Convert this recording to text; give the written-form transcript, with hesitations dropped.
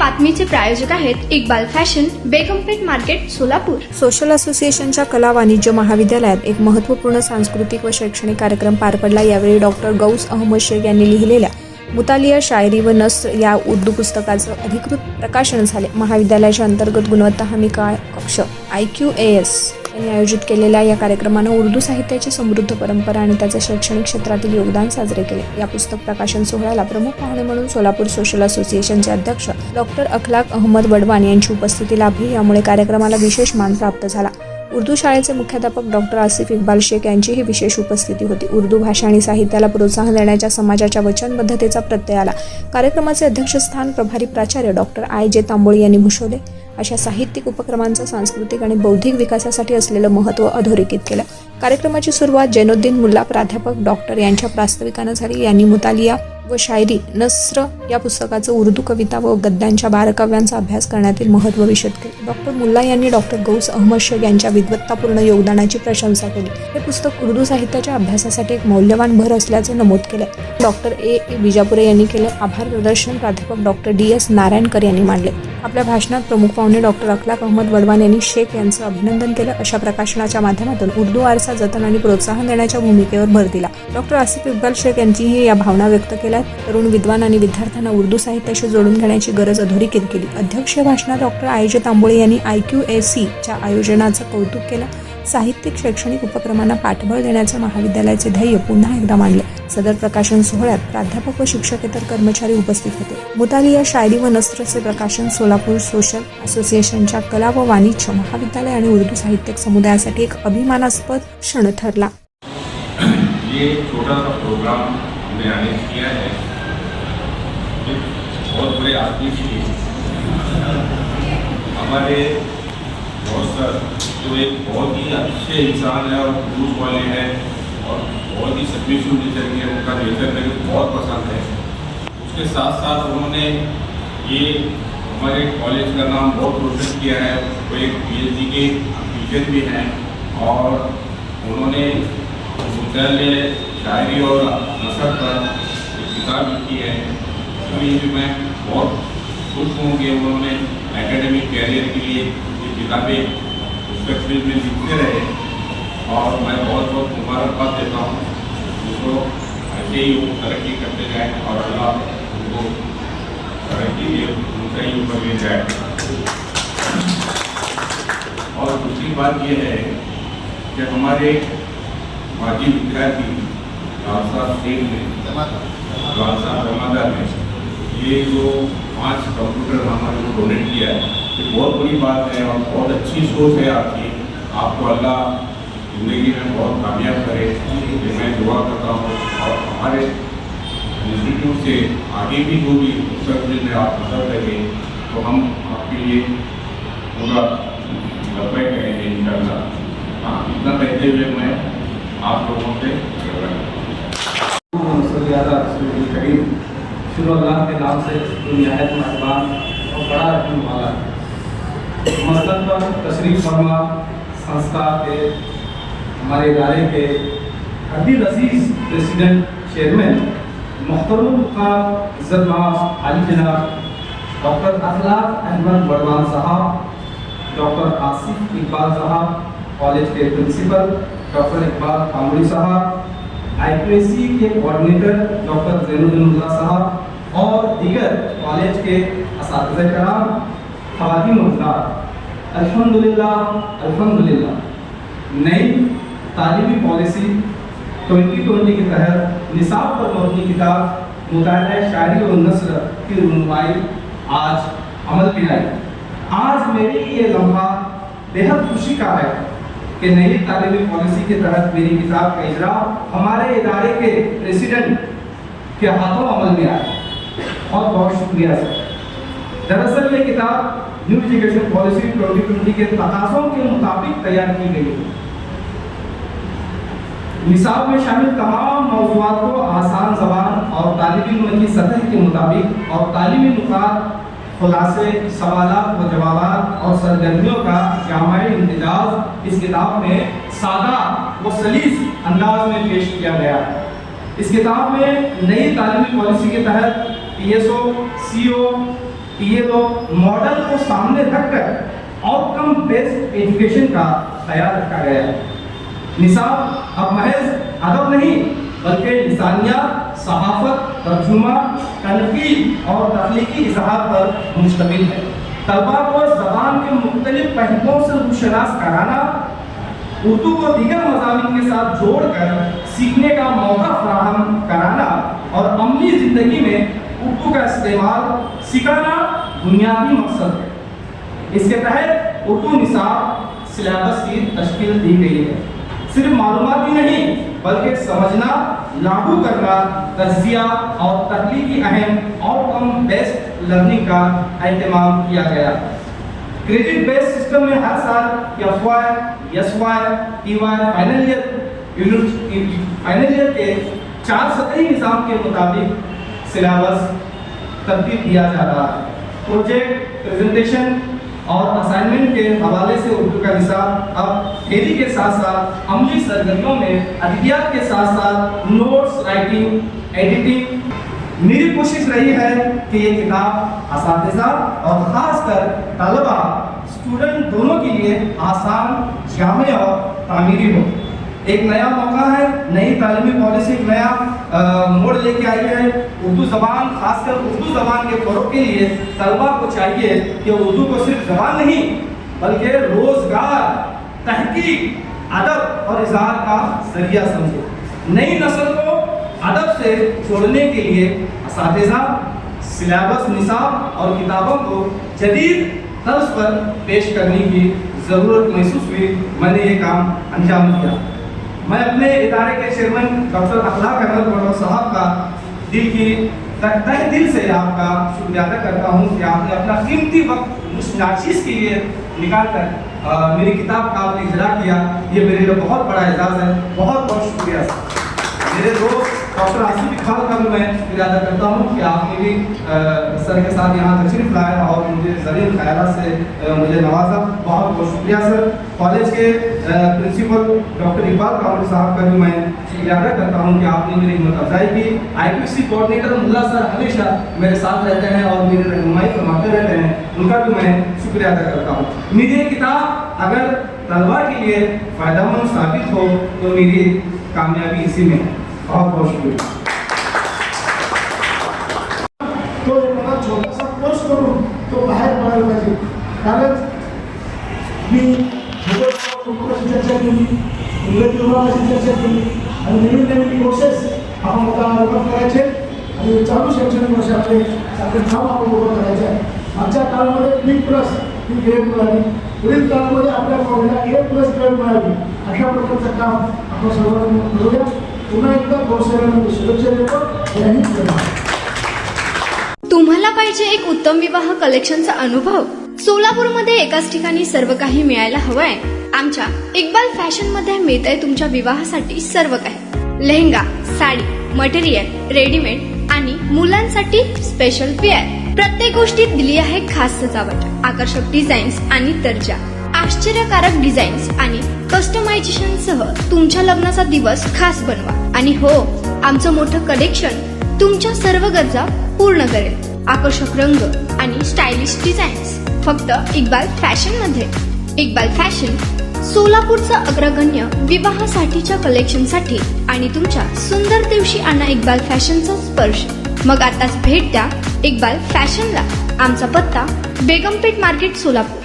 बातमीचे प्रायोजक आहेत Iqbal fashion, Begumpeth market, Solapur. Social असोसिएशनच्या कला वाणिज्य महाविद्यालयात एक महत्त्वपूर्ण सांस्कृतिक व शैक्षणिक कार्यक्रम पार पडला. यावेळी डॉक्टर गौस अहमद शेख यांनी लिहिलेल्या मुतालिया शायरी व नस्र या उर्दू पुस्तकाचं अधिकृत प्रकाशन झाले. महाविद्यालयाच्या अंतर्गत गुणवत्ता हमी कक्ष IQAS यांनी आयोजित केलेल्या या कार्यक्रमानं उर्दू साहित्याची समृद्ध परंपरा आणि त्याचं शैक्षणिक क्षेत्रातील योगदान साजरे केले. या पुस्तक प्रकाशन सोहळ्याला प्रमुख पाहुणे म्हणून सोलापूर सोशल असोसिएशनचे अध्यक्ष डॉक्टर अखलाक अहमद वडवान यांची उपस्थिती लाभली. यामुळे कार्यक्रमाला विशेष मान प्राप्त झाला. उर्दू शाळेचे मुख्याध्यापक डॉक्टर आसिफ इक्बाल शेख यांचीही विशेष उपस्थिती होती. उर्दू भाषा आणि साहित्याला प्रोत्साहन देण्याच्या समाजाच्या वचनबद्धतेचा प्रत्यय आला. कार्यक्रमाचे अध्यक्षस्थान प्रभारी प्राचार्य डॉक्टर IJ तांबोळी यांनी भूषवले. अशा साहित्यिक उपक्रमांचं सांस्कृतिक आणि बौद्धिक विकासासाठी असलेलं महत्त्व अधोरेखित केलं. कार्यक्रमाची सुरुवात जैनुद्दीन मुल्ला प्राध्यापक डॉक्टर यांच्या प्रास्ताविकानं झाली. यांनी मुतालिया व शायरी नस्र या पुस्तकाचं उर्दू कविता व गद्यांच्या बारकाव्यांचा अभ्यास करण्यातील महत्त्व विशद केले. डॉक्टर मुल्ला यांनी डॉक्टर गौस अहमद शेख यांच्या विद्वत्तापूर्ण योगदानाची प्रशंसा केली. हे पुस्तक उर्दू साहित्याच्या अभ्यासासाठी एक मौल्यवान भर असल्याचे नमूद केले. डॉक्टर A बिजापुरे यांनी केले. आभार प्रदर्शन प्राध्यापक डॉक्टर DS नारायणकर यांनी मांडले. आपल्या भाषणात प्रमुख पाहुणे डॉक्टर अखलाक अहमद वडवान यांनी शेख यांचं अभिनंदन केलं. अशा प्रकाशनाच्या माध्यमातून उर्दू वारसा जतन आणि प्रोत्साहन देण्याच्या भूमिकेवर भर दिला. डॉक्टर आसिफ इक्बाल शेख यांचीही या भावना व्यक्त केल्या. तरुण विद्वान आणि विद्यार्थ्यांना उर्दू साहित्याशी जोडून घेण्याची गरज अधोरेखित केली. अध्यक्षीय भाषणात डॉक्टर IJ तांबोळी यांनी IQAC च्या आयोजनाचं कौतुक केलं. साहित्यिक शैक्षणिक उपक्रमांना पाठबळ देण्याचं महाविद्यालयाचे ध्येय पुन्हा एकदा मांडले. सदर प्रकाशन सोहळ्यात प्राध्यापक व शिक्षकेतर कर्मचारी उपस्थित होते. मुतालिया शायरी व नस्रचे प्रकाशन सोलापूर सोशल असोसिएशनच्या कला व वाणिज्य महाविद्यालय आणि उर्दू साहित्यिक समुदायासाठी एक अभिमानास्पद क्षण ठरला. ये छोटा सा प्रोग्राम हमने अरेंज किया है. बहुत बड़े आदमी की हमारे सर जो एक बहुत ही अच्छे इंसान है और खलूस वाले हैं और बहुत ही सबमिसिव नेचर के, उनका नेचर मुझे बहुत पसंद है. उसके साथ साथ उन्होंने ये हमारे कॉलेज का नाम बहुत रोशन किया है. वो एक PhD के टीचर भी हैं और उन्होंने मुतालिया शायरी और नसर पर एक किताब लिखी है. इसलिए भी मैं बहुत खुश हूँ कि उन्होंने एकेडमिक कैरियर के लिए ये किताबें पुस्तक फील्ड में लिखते रहे और मैं बहुत बहुत मुबारकबाद देता हूँ. उसको ऐसे ही वो तरक्की करते जाएँ और अल्लाह उनको तरक्की के ऊंचाई ऊपर ले जाए. और दूसरी बात ये है कि हमारे माजी विद्यार्थी लालसा शेख ने लालसा जमादार ने ये जो 5 कंप्यूटर हमारे को डोनेट किया है, ये बहुत बड़ी बात है और बहुत अच्छी सोच है आपकी. आपको अल्लाह ज़िंदगी में बहुत कामयाब करे, ये मैं दुआ करता हूँ. और हमारे इंस्टीट्यूट से आगे भी जो भी पुस्तक में आप मदद लगे तो हम आपके लिए पूरा लपे करेंगे इंशाल्लाह. हाँ, इतना कहते हुए मैं आप लोगों से शुरू अल्लाह के नाम से जो निहायत मेहरबान और बड़ा रहने वाला है. मसलन पर तशरीफ फरमा संस्था के हमारे इदारे के अब्दुल अजीज प्रेसिडेंट चेयरमैन मोहतरम इज़्ज़त माफ आली जनाब डॉक्टर अखलाक अहमद वडवान साहब, डॉक्टर आसिफ इकबाल साहब, कॉलेज के प्रिंसिपल डॉक्टर इकबाल तांबोली साहब, IQAC के कोऑर्डिनेटर डॉक्टर जैनुद्दीन मुल्ला साहब और दीगर कॉलेज के असातिज़े कराम, ख़वातीन व हज़रात, अल्हम्दुलिल्लाह नई तालीमी पॉलिसी 2020 के तहत निसाब पर मबनी किताब मुतालिया शायरी और नस्र की रुनुमाई आज अमल में आई. आज मेरे लिए लम्हा बेहद खुशी का है कि नई तालीमी पॉलिसी के तहत मेरी किताब का इजरा हमारे इदारे के प्रेसिडेंट के हाथों अमल में आया. बहुत बहुत शुक्रिया सर. दरअसल ये किताब न्यू एजुकेशन पॉलिसी 2020 के तकाज़ों के मुताबिक तैयार की गई है. निसाब में शामिल तमाम मौज़ूआत को आसान ज़बान और तालिबी इल्म की सतह के मुताबिक और तालीमी नुकात, खुलासे, सवालात व जवाबात और सरगर्मियों का जामाई इंतजाज इस किताब में सादा व सलीस अंदाज में पेश किया गया है. इस किताब में नई तालीमी पॉलिसी के तहत PSO, CO, कि ये लोग मॉडल को सामने रखकर आउटकम बेस्ड एजुकेशन का ख्याल रखा गया है। निसाब अब महज अदब नहीं बल्कि लिसानियात, सहाफत, तर्जुमा, तनकीद और तख्लीकी इजहार पर मुश्तमिल है। तलबा को ज़बान के मुख्तलिफ पहलुओं से रुशनास कराना, उर्दू को दीगर मज़ामीन के साथ जोड़कर सीखने का मौका फराहम कराना और अमली ज़िंदगी में उर्दू का इस्तेमाल सिखाना बुनियादी मकसद है। इसके तहत उर्दू निसाब सिलेबस की तश्कील दी गई है। सिर्फ मालूमात ही नहीं बल्कि समझना, लागू करना, तज्जिया और तख्लीकी अहम आउटकम बेस्ड लर्निंग का एहतमाम किया गया। क्रेडिट बेस्ड सिस्टम में हर साल FY, SY, TY, final year के 4 सतही निज़ाम के मुताबिक सिलेबस तरतीब दिया जा रहा है। प्रोजेक्ट, प्रेजेंटेशन और असाइनमेंट के हवाले से उर्दू का निसाब अब थ्योरी के साथ साथ अमली सरगर्मियों में अदबियात के साथ साथ नोट्स राइटिंग, एडिटिंग। मेरी कोशिश रही है कि ये किताब असातिज़ा और ख़ासकर तलबा, स्टूडेंट दोनों के लिए आसान, जामे और तामीरी हो। एक नया मौका है, नई तालीमी पॉलिसी एक नया मोड़ लेके आई है। उर्दू ज़बान, खासकर उर्दू ज़बान के फ़रोग़ के लिए तलबा को चाहिए कि उर्दू को सिर्फ ज़बान नहीं बल्कि रोज़गार, तहकीक, अदब और इज़हार का ज़रिया समझे। नई नस्ल को अदब से जोड़ने के लिए असातिज़ा, सिलेबस, निसाब और किताबों को जदीद तर्ज पर पेश करने की ज़रूरत महसूस हुई। मैंने ये काम अंजाम दिया। मैं अपने इदारे के चेयरमैन डॉक्टर अखलाक अहमद पटवार साहब का तहे दिल से आपका शुक्रिया अदा करता हूँ कि आपने अपना कीमती वक्त उस नाचीज़ के लिए निकाल कर मेरी किताब का आपने इजरा किया। ये मेरे लिए बहुत बड़ा एजाज़ है। बहुत बहुत शुक्रिया सर। मेरे दोस्त डॉक्टर आसिफ इकबाल का भी मैं शुक्रिया अदा करता हूँ कि आपने भी सर के साथ यहाँ तशरीफ़ लाया और मुझे ज़रीन ख़यालात से मुझे नवाजा। बहुत बहुत शुक्रिया सर। कॉलेज के प्रिंसिपल डॉक्टर इकबाल कामर साहब का भी मैं शुक्रिया अदा करता हूँ कि आपने मेरी हिम्मत अफजाई की। IQC कोऑर्डिनेटर मुल्ला सर हमेशा मेरे साथ रहते हैं और मेरी रहनुमाई फरमाते रहते हैं, उनका भी मैं शुक्रिया अदा करता हूँ। मेरी ये किताब अगर तलबा के लिए फ़ायदेमंद साबित हो तो मेरी कामयाबी इसी में है। बहुत बहुत शुक्रिया। तो एखादा छोटासा कोर्स करून तो बाहेर पडायला पाहिजे, कारण मी भूगोलाची चर्चा केली, इंग्रजी विभागाची चर्चा केली आणि नवीन नवीन कोर्सेस आपण आता उभं करायचे आणि चालू शैक्षणिक वर्षाचे आपले काम आपण उभं करायचे आहे। मागच्या काळामध्ये B+ ही ग्रेड मिळाली, पुढील काळामध्ये आपल्या कॉलेजला A+ ग्रेड मिळाली। अशा प्रकारचं काम आपण सर्वांनी करूया। पुन्हा एकदा कोर्सेसला शुभेच्छा देतो। जय हिंद, जय महाराष्ट्र। तुम्हाला पाहिजे एक उत्तम विवाह कलेक्शनचा अनुभव? सोलापूरमध्ये एकाच ठिकाणी सर्व काही मिळायला हवंय? आमच्या इक्बाल फॅशन मध्ये मिळतंय तुमच्या विवाहासाठी सर्व काही। लेहंगा, साडी, मटेरियल, रेडीमेड आणि मुलांसाठी स्पेशल वेअर। प्रत्येक गोष्टीत दिली आहे खास सजावट, आकर्षक डिझाईन्स आणि दर्जा, आश्चर्यकारक डिझाईन्स आणि कस्टमायझेशन सह तुमच्या लग्नाचा दिवस खास बनवा। आणि हो, आमचं मोठं कलेक्शन तुमच्या सर्व गरजा पूर्ण करेल। आकर्षक रंग आणि स्टायलिश डिझाईन्स फक्त इक्बाल फॅशन मध्ये। इक्बाल फॅशन सोलापूरचं अग्रगण्य विवाहासाठीच्या कलेक्शनसाठी आणि तुमच्या सुंदर दिवशी आणा इक्बाल फॅशनचा स्पर्श। मग आताच भेट द्या इक्बाल फॅशनला। आमचा पत्ता बेगमपेठ मार्केट, सोलापूर।